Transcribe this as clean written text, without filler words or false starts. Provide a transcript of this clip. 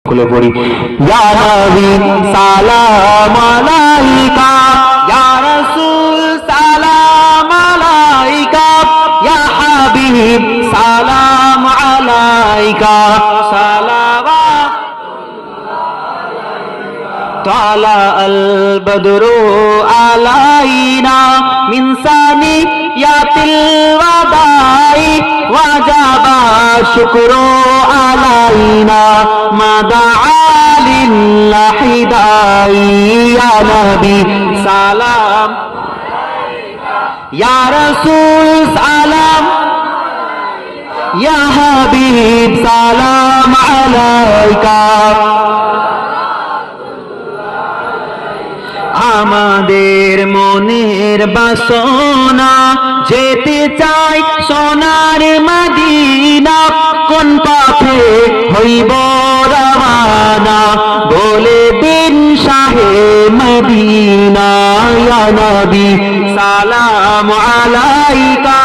খুলে পড়ি ইয়া নবী সালাম আলাইকা ইয়া রাসূল সালাম আলাইকা ইয়া হাবিব সালাম আলাইকা طلع البدر علينا من ثنيات الوداع وجب الشكر علينا ما دعا لله داعي يا نبي سلام يا رسول سلام يا حبيب سلام عليك আমাদের মনের বাসনা যেতে চাই সোনার মদিনা কোন পথে হইব রওয়ানা বলে দিন শাহে মদিনা ইয়া নবী সালাম আলাইকা